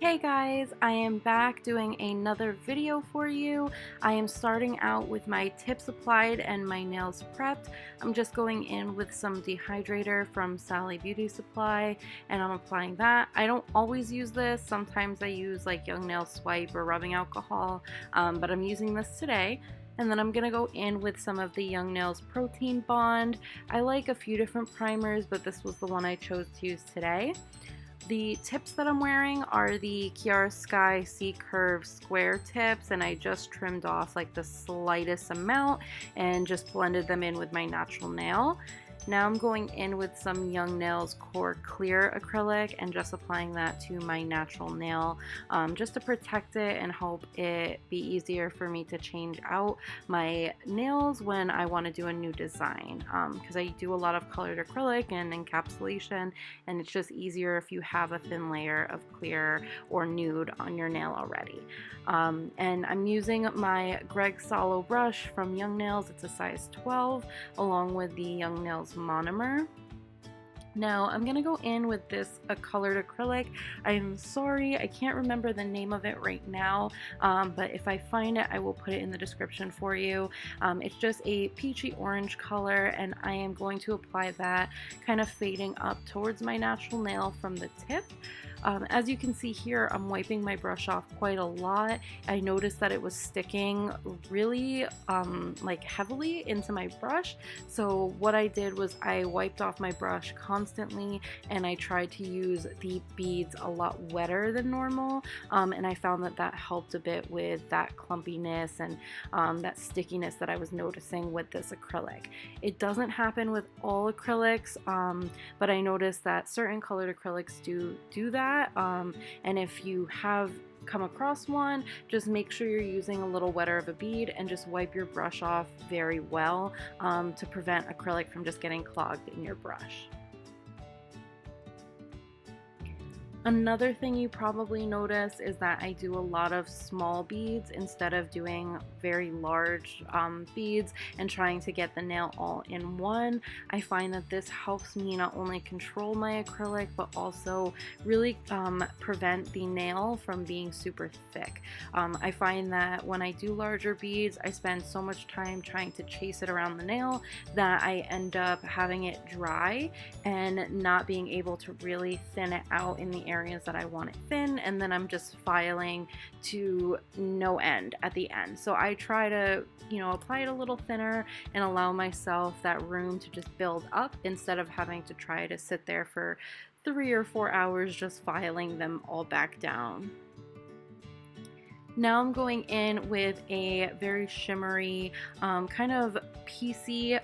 Hey guys, I am back doing another video for you. I am starting out with my tips applied and my nails prepped. I'm just going in with some dehydrator from Sally Beauty Supply and I'm applying that. I don't always use this. Sometimes I use like Young Nail Swipe or rubbing alcohol, but I'm using this today. And then I'm going to go in with some of the Young Nails Protein Bond. I like a few different primers, but this was the one I chose to use today. The tips that I'm wearing are the Kiara Sky C-Curve square tips, and I just trimmed off like the slightest amount and just blended them in with my natural nail. Now I'm going in with some Young Nails Core Clear Acrylic and just applying that to my natural nail just to protect it and help it be easier for me to change out my nails when I want to do a new design, because I do a lot of colored acrylic and encapsulation, and it's just easier if you have a thin layer of clear or nude on your nail already. And I'm using my Greg Salo brush from Young Nails. It's a size 12 along with the Young Nails monomer. Now I'm going to go in with this colored acrylic. I'm sorry, I can't remember the name of it right now, but if I find it, I will put it in the description for you. It's just a peachy orange color, and I am going to apply that kind of fading up towards my natural nail from the tip. As you can see here, I'm wiping my brush off quite a lot. I noticed that it was sticking really like heavily into my brush. So what I did was I wiped off my brush constantly, and I tried to use the beads a lot wetter than normal. And I found that that helped a bit with that clumpiness and that stickiness that I was noticing with this acrylic. It doesn't happen with all acrylics, but I noticed that certain colored acrylics do that. And if you have come across one, just make sure you're using a little wetter of a bead and just wipe your brush off very well to prevent acrylic from just getting clogged in your brush. Another thing you probably notice is that I do a lot of small beads instead of doing very large beads and trying to get the nail all in one. I find that this helps me not only control my acrylic, but also really prevent the nail from being super thick. I find that when I do larger beads, I spend so much time trying to chase it around the nail that I end up having it dry and not being able to really thin it out in the areas that I want it thin, and then I'm just filing to no end at the end. So I try to, apply it a little thinner and allow myself that room to just build up instead of having to try to sit there for 3 or 4 hours just filing them all back down. Now I'm going in with a very shimmery, kind of piecey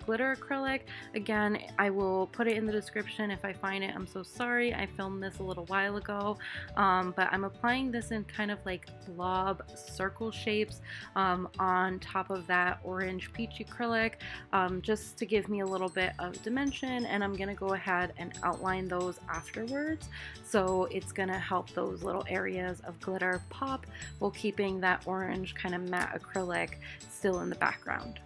glitter acrylic. Again, I will put it in the description if I find it. I'm so sorry, I filmed this a little while ago, but I'm applying this in kind of like blob circle shapes on top of that orange peachy acrylic, just to give me a little bit of dimension, and I'm gonna go ahead and outline those afterwards. So it's gonna help those little areas of glitter pop while keeping that orange kind of matte acrylic still in the background.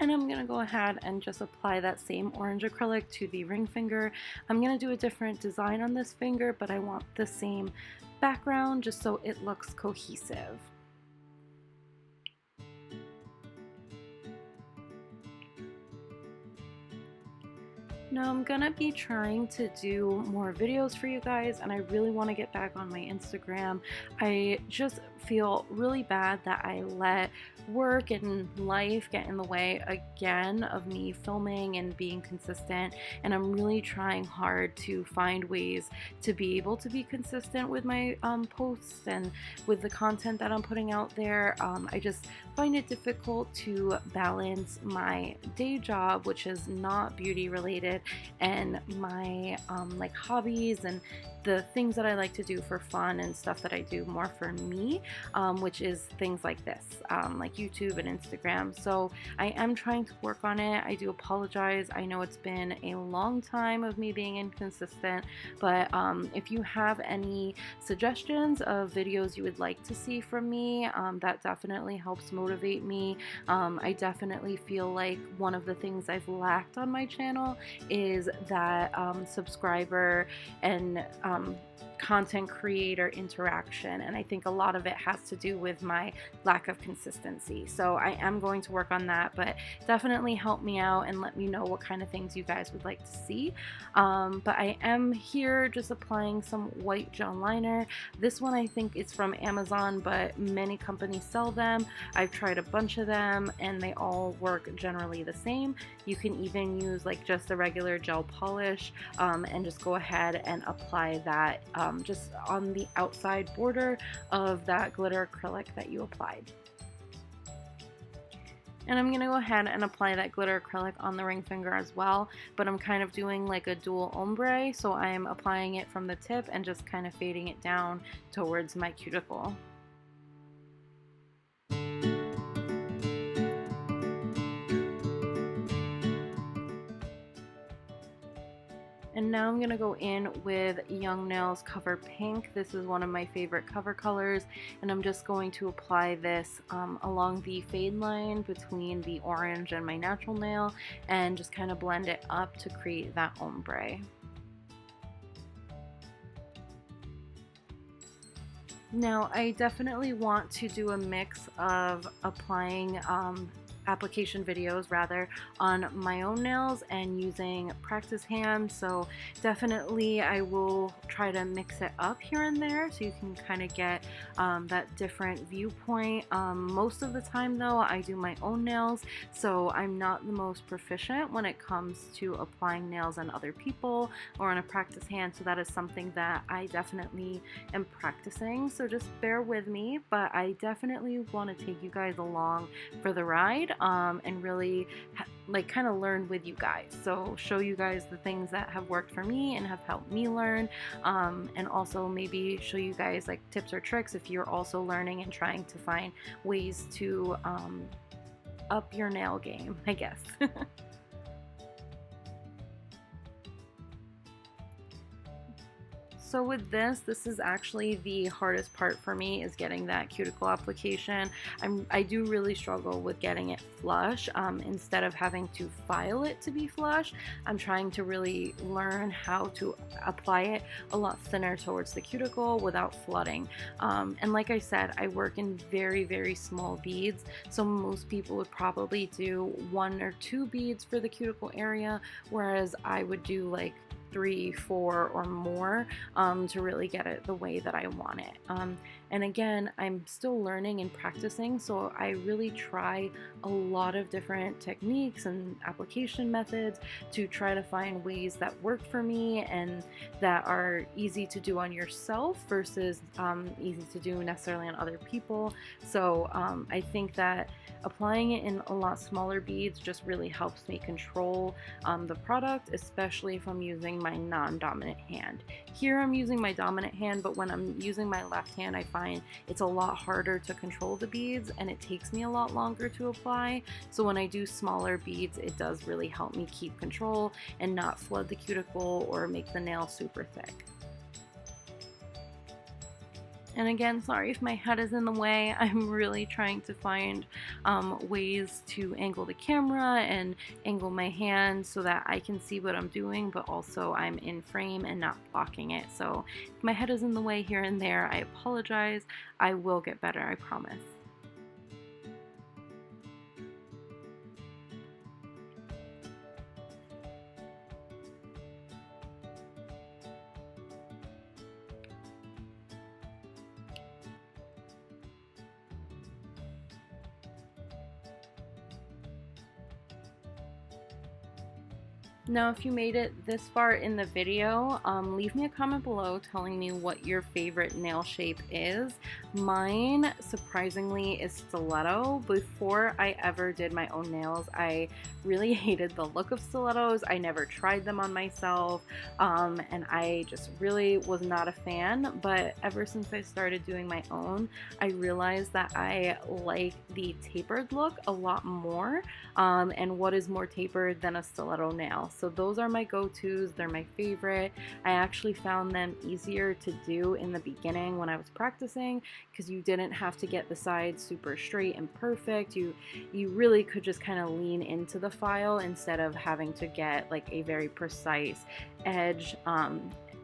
And I'm going to go ahead and just apply that same orange acrylic to the ring finger. I'm going to do a different design on this finger, but I want the same background just so it looks cohesive. Now I'm gonna be trying to do more videos for you guys, and I really want to get back on my Instagram. I just feel really bad that I let work and life get in the way again of me filming and being consistent, and I'm really trying hard to find ways to be able to be consistent with my posts and with the content that I'm putting out there. I just find it difficult to balance my day job, which is not beauty related, and my like hobbies and the things that I like to do for fun and stuff that I do more for me, which is things like this, like YouTube and Instagram. So I am trying to work on it. I do apologize. I know it's been a long time of me being inconsistent, but if you have any suggestions of videos you would like to see from me, that definitely helps motivate me. I definitely feel like one of the things I've lacked on my channel is that subscriber and content creator interaction, and I think a lot of it has to do with my lack of consistency. So I am going to work on that, but definitely help me out and let me know what kind of things you guys would like to see. But I am here just applying some white gel liner. This one I think is from Amazon, but many companies sell them. I've tried a bunch of them and they all work generally the same. You can even use like just a regular gel polish and just go ahead and apply that just on the outside border of that glitter acrylic that you applied. And I'm going to go ahead and apply that glitter acrylic on the ring finger as well, but I'm kind of doing like a dual ombre, so I'm applying it from the tip and just kind of fading it down towards my cuticle. And now I'm going to go in with Young Nails Cover Pink. This is one of my favorite cover colors, and I'm just going to apply this along the fade line between the orange and my natural nail and just kind of blend it up to create that ombre. Now I definitely want to do a mix of applying application videos rather on my own nails and using practice hands, so definitely I will try to mix it up here and there so you can kind of get that different viewpoint. Most of the time though I do my own nails, so I'm not the most proficient when it comes to applying nails on other people or on a practice hand, so that is something that I definitely am practicing, so just bear with me. But I definitely want to take you guys along for the ride and really like kind of learn with you guys, so show you guys the things that have worked for me and have helped me learn, and also maybe show you guys like tips or tricks if you're also learning and trying to find ways to up your nail game, I guess. So with this is actually the hardest part for me, is getting that cuticle application. I do really struggle with getting it flush. Instead of having to file it to be flush, I'm trying to really learn how to apply it a lot thinner towards the cuticle without flooding. And like I said, I work in very, very small beads, so most people would probably do 1 or 2 beads for the cuticle area, whereas I would do like 3, 4 or more to really get it the way that I want it. And again, I'm still learning and practicing, so I really try a lot of different techniques and application methods to try to find ways that work for me and that are easy to do on yourself versus easy to do necessarily on other people. So I think that applying it in a lot smaller beads just really helps me control the product, especially if I'm using my non-dominant hand. Here I'm using my dominant hand, but when I'm using my left hand, I find it's a lot harder to control the beads and it takes me a lot longer to apply. So when I do smaller beads, it does really help me keep control and not flood the cuticle or make the nail super thick. And again, sorry if my head is in the way. I'm really trying to find ways to angle the camera and angle my hand so that I can see what I'm doing, but also I'm in frame and not blocking it. So if my head is in the way here and there, I apologize. I will get better, I promise. Now, if you made it this far in the video, leave me a comment below telling me what your favorite nail shape is. Mine, surprisingly, is stiletto. Before I ever did my own nails, I really hated the look of stilettos. I never tried them on myself, and I just really was not a fan. But ever since I started doing my own, I realized that I like the tapered look a lot more. And what is more tapered than a stiletto nail? So those are my go-tos. They're my favorite. I actually found them easier to do in the beginning when I was practicing, because you didn't have to get the sides super straight and perfect. You really could just kind of lean into the file instead of having to get like a very precise edge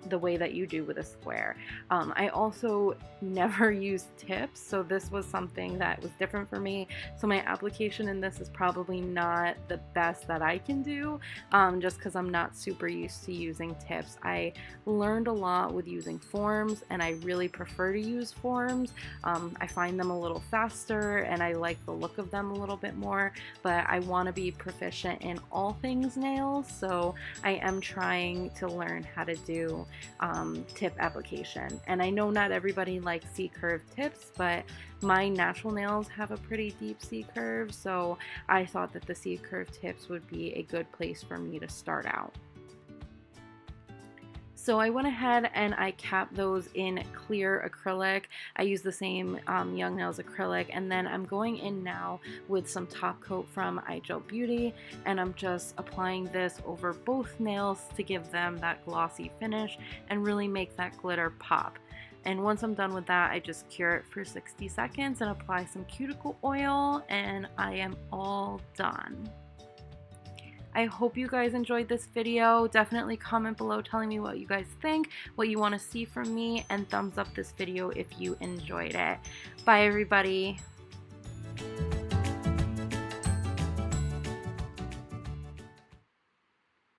the way that you do with a square. I also never used tips, so this was something that was different for me. So my application in this is probably not the best that I can do, just because I'm not super used to using tips. I learned a lot with using forms, and I really prefer to use forms. I find them a little faster, and I like the look of them a little bit more, but I want to be proficient in all things nails, so I am trying to learn how to do tip application. And I know not everybody likes C-curve tips, but my natural nails have a pretty deep C-curve, so I thought that the C-curve tips would be a good place for me to start out. So I went ahead and I capped those in clear acrylic. I use the same Young Nails acrylic, and then I'm going in now with some top coat from IGel Beauty, and I'm just applying this over both nails to give them that glossy finish and really make that glitter pop. And once I'm done with that, I just cure it for 60 seconds and apply some cuticle oil, and I am all done. I hope you guys enjoyed this video. Definitely comment below telling me what you guys think, what you want to see from me, and thumbs up this video if you enjoyed it. Bye everybody.